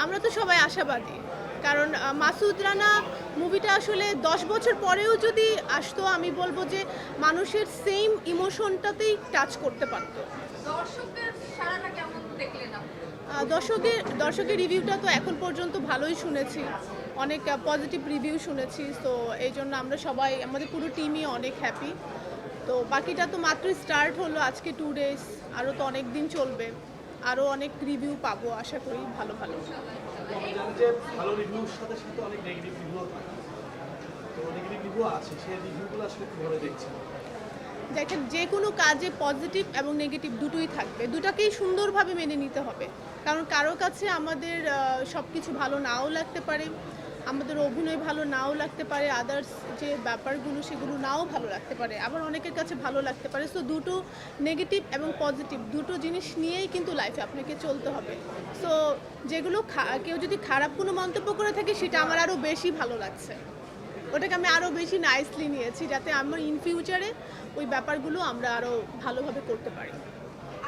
আমরা তো সবাই আশাবাদী, কারণ মাসুদ রানা মুভিটা আসলে ১০ বছর পরেও যদি আসতো, আমি বলবো যে মানুষের সেম ইমোশনটাতেই টাচ করতে পারতো। দর্শকদের সাড়াটা কেমন দেখলেন আপনি? দর্শকের রিভিউটা তো এখন পর্যন্ত ভালোই শুনেছি, অনেক পজিটিভ রিভিউ শুনেছি। তো এই জন্য আমরা সবাই, আমাদের পুরো টিমই অনেক হ্যাপি। তো বাকিটা তো মাত্র স্টার্ট হলো, আজকে 2 ডেজ, আরও তো অনেক দিন চলবে, আরও অনেক রিভিউ পাবো আশা করি, ভালো ভালো। যে ভালো রিভিউর সাথে সাথে অনেক নেগেটিভ রিভিউ থাকে, তো নেগেটিভ রিভিউ আছে, সেই রিভিউগুলো আসলে কিভাবে দেখছেন? দেখেন, যে কোনো কাজে পজিটিভ এবং নেগেটিভ দুটোই থাকবে, দুটাকেই সুন্দরভাবে মেনে নিতে হবে। কারণ কারো কাছে আমাদের সব কিছু ভালো নাও লাগতে পারে, আমাদের অভিনয় ভালো নাও লাগতে পারে, আদার্স যে ব্যাপারগুলো সেগুলো নাও ভালো লাগতে পারে, আবার অনেকের কাছে ভালো লাগতে পারে। সো দুটো, নেগেটিভ এবং পজিটিভ দুটো জিনিস নিয়েই কিন্তু লাইফে আপনাকে চলতে হবে। সো যেগুলো কেউ যদি খারাপ কোনো মন্তব্য করে থাকে, সেটা আমার আরও বেশি ভালো লাগছে, ওটাকে আমি আরও বেশি নাইসলি নিয়েছি, যাতে আমার ইন ফিউচারে ওই ব্যাপারগুলো আমরা আরও ভালোভাবে করতে পারি।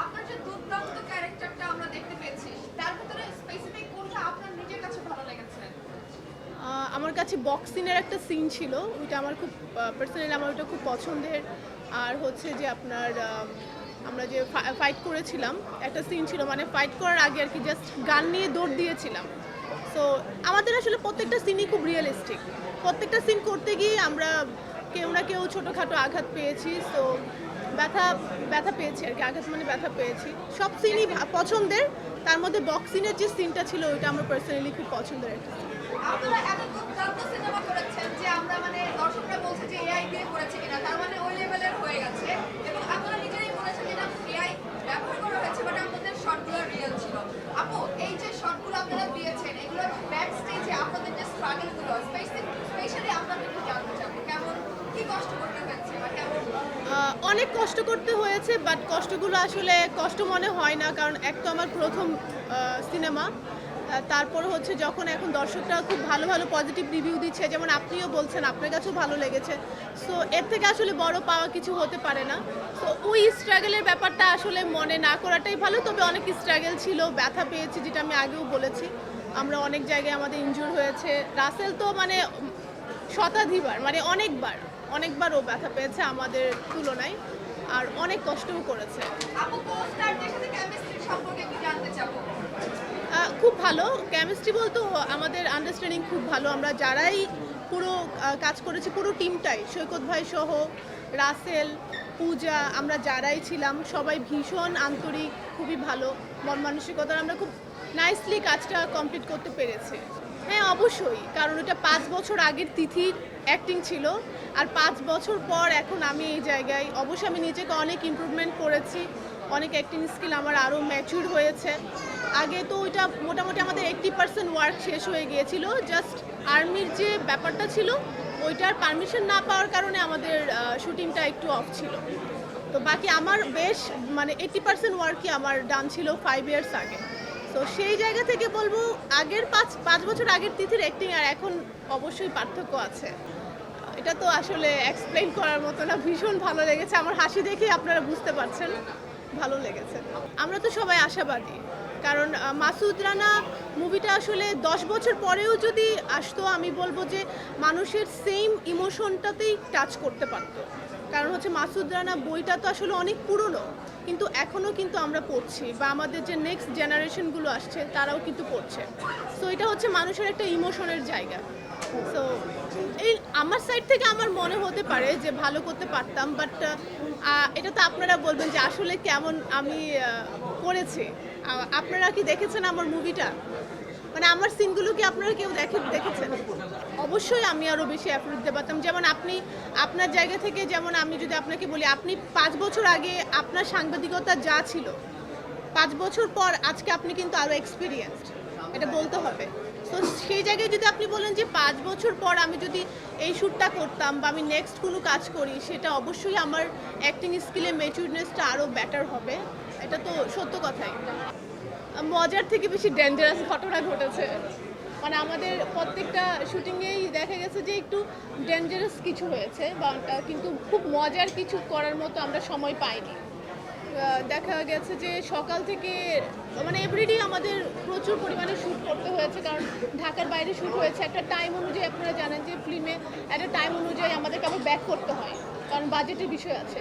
আপনার যে দুর্দান্ত ক্যারেক্টারটা আমরা দেখতে পেয়েছি, তার ভিতরে স্পেসিফিক কোনটা আপনার নিজের কাছে ভালো লেগেছে? আমার কাছে বক্সিংয়ের একটা সিন ছিল, ওইটা আমার খুব পার্সোনালি আমার ওইটা খুব পছন্দের। আর হচ্ছে যে আপনার আমরা যে ফাইট করেছিলাম, একটা সিন ছিল, মানে ফাইট করার আগে আর কি জাস্ট গান নিয়ে দৌড় দিয়েছিলাম। সো আমাদের আসলে প্রত্যেকটা সিনই খুব রিয়েলিস্টিক, প্রত্যেকটা সিন করতে গিয়ে আমরা কেউ না কেউ ছোটোখাটো আঘাত পেয়েছি। সো ব্যথা ব্যথা পেয়েছি আর কি, আঘাত মানে ব্যথা পেয়েছি। সব সিনই পছন্দের, তার মধ্যে বক্সিংয়ের যে সিনটা ছিল ওইটা আমার পার্সোনালি খুব পছন্দের একটা সিন। আপনারা এত দুর্দান্ত সিনেমা করেছেন যে আমরা মানে দর্শকরা বলছে যে এআই দিয়ে করেছে কিনা, তার মানে ওই লেভেলের হয়ে গেছে। এবং আপনারা নিজেরাই বলেছেন যে না, এআই ব্যবহার করা হয়েছে, বাট আপনাদের শটগুলো রিয়েল ছিল। আপু, এই যে শটগুলো আপনারা দিয়েছেন, এগুলো ব্যাক স্টেজে আপনাদের যে স্ট্রাগলগুলো, স্পেশালি আপনাদের একটু জানতে চাবো, কেমন কি কষ্ট করতে হয়েছে বা কেমন? অনেক কষ্ট করতে হয়েছে, বাট কষ্টগুলো আসলে কষ্ট মনে হয় না, কারণ এক তো আমার প্রথম সিনেমা। তারপর হচ্ছে যখন এখন দর্শকরা খুব ভালো ভালো পজিটিভ রিভিউ দিচ্ছে, যেমন আপনিও বলছেন আপনার কাছেও ভালো লেগেছে। সো এর থেকে আসলে বড় পাওয়া কিছু হতে পারে না। তো ওই স্ট্রাগলের ব্যাপারটা আসলে মনে না করাটাই ভালো। তবে অনেক স্ট্রাগল ছিল, ব্যথা পেয়েছি, যেটা আমি আগেও বলেছি। আমরা অনেক জায়গায় আমাদের ইনজুর হয়েছে। রাসেল তো মানে শতাধিবার, মানে অনেকবার ও ব্যথা পেয়েছে আমাদের তুলনায়, আর অনেক কষ্টও করেছে। আপু, কো-স্টারদের সাথে কেমিস্ট্রি সম্পর্কে একটু জানতে চাবো। খুব ভালো কেমিস্ট্রি, বলতো আমাদের আন্ডারস্ট্যান্ডিং খুব ভালো। আমরা যারাই পুরো কাজ করেছি, পুরো টিমটাই, সৈকত ভাই সহ, রাসেল, পূজা, আমরা যারাই ছিলাম সবাই ভীষণ আন্তরিক, খুবই ভালো মন মানসিকতার। আমরা খুব নাইসলি কাজটা কমপ্লিট করতে পেরেছি। হ্যাঁ, অবশ্যই, কারণ এটা 5 বছর আগের তিথির অ্যাক্টিং ছিল, আর 5 বছর পর এখন আমি এই জায়গায়। অবশ্যই আমি নিজেকে অনেক ইমপ্রুভমেন্ট করেছি, অনেক অ্যাক্টিং স্কিল আমার আরও ম্যাচিউর হয়েছে। আগে তো ওইটা মোটামুটি আমাদের 80% ওয়ার্ক শেষ হয়ে গিয়েছিল, জাস্ট আর্মির যে ব্যাপারটা ছিল ওইটার পারমিশন না পাওয়ার কারণে আমাদের শুটিংটা একটু অফ ছিল। তো বাকি আমার বেশ মানে 80% ওয়ার্কই আমার ডান ছিল 5 ইয়ার্স আগে। তো সেই জায়গা থেকে বলবো আগের 5 বছর আগের তিথির অ্যাক্টিং আর এখন অবশ্যই পার্থক্য আছে। এটা তো আসলে এক্সপ্লেইন করার মতো না, ভীষণ ভালো লেগেছে। আমার হাসি দেখেই আপনারা বুঝতে পারছেন ভালো লেগেছে। আমরা তো সবাই আশাবাদী, কারণ মাসুদ রানা মুভিটা আসলে 10 বছর পরেও যদি আসতো, আমি বলবো যে মানুষের সেম ইমোশনটাতেই টাচ করতে পারতো। কারণ হচ্ছে মাসুদ রানা বইটা তো আসলে অনেক পুরনো, কিন্তু এখনও কিন্তু আমরা পড়ছি, বা আমাদের যে নেক্সট জেনারেশনগুলো আসছে তারাও কিন্তু পড়ছে। সো এটা হচ্ছে মানুষের একটা ইমোশনের জায়গা। সো এই আমার সাইড থেকে আমার মনে হতে পারে যে ভালো করতে পারতাম, বাট এটা তো আপনারা বলবেন যে আসলে কেমন আমি করেছি। আপনারা কি দেখেছেন আমার মুভিটা? মানে আমার সিনগুলো কি আপনারা কেউ দেখেছেন? অবশ্যই আমি আরও বেশি এফোর্ট দিতে পারতাম। যেমন আপনি আপনার জায়গা থেকে, যেমন আমি যদি আপনাকে বলি, আপনি 5 বছর আগে আপনার সাংবাদিকতা যা ছিল, 5 বছর পর আজকে আপনি কিন্তু আরও এক্সপিরিয়েন্সড, এটা বলতে হবে। তো সেই জায়গায় যদি আপনি বলেন যে 5 বছর পর আমি যদি এই শ্যুটটা করতাম বা আমি নেক্সট কোনো কাজ করি, সেটা অবশ্যই আমার অ্যাক্টিং স্কিলে ম্যাচিউরনেসটা আরও বেটার হবে। এটা তো সত্য কথাই। মজার থেকে বেশি ডেঞ্জারাস ঘটনা ঘটেছে, মানে আমাদের প্রত্যেকটা শুটিংয়েই দেখা গেছে যে একটু ডেঞ্জারাস কিছু হয়েছে, বা কিন্তু খুব মজার কিছু করার মতো আমরা সময় পাইনি। দেখা গেছে যে সকাল থেকে মানে এভরিডে আমাদের প্রচুর পরিমাণে শ্যুট করতে হয়েছে, কারণ ঢাকার বাইরে শ্যুট হয়েছে। একটা টাইম অনুযায়ী আপনারা জানেন যে ফিল্মে একটা টাইম অনুযায়ী আমাদেরকে আবার ব্যাক করতে হয়, কারণ বাজেটের বিষয় আছে।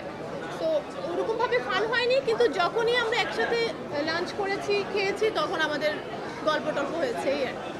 তো ওরকমভাবে ফান হয়নি, কিন্তু যখনই আমরা একসাথে লাঞ্চ করেছি, খেয়েছি, তখন আমাদের গল্প টল্প হয়েছে এই আর কি।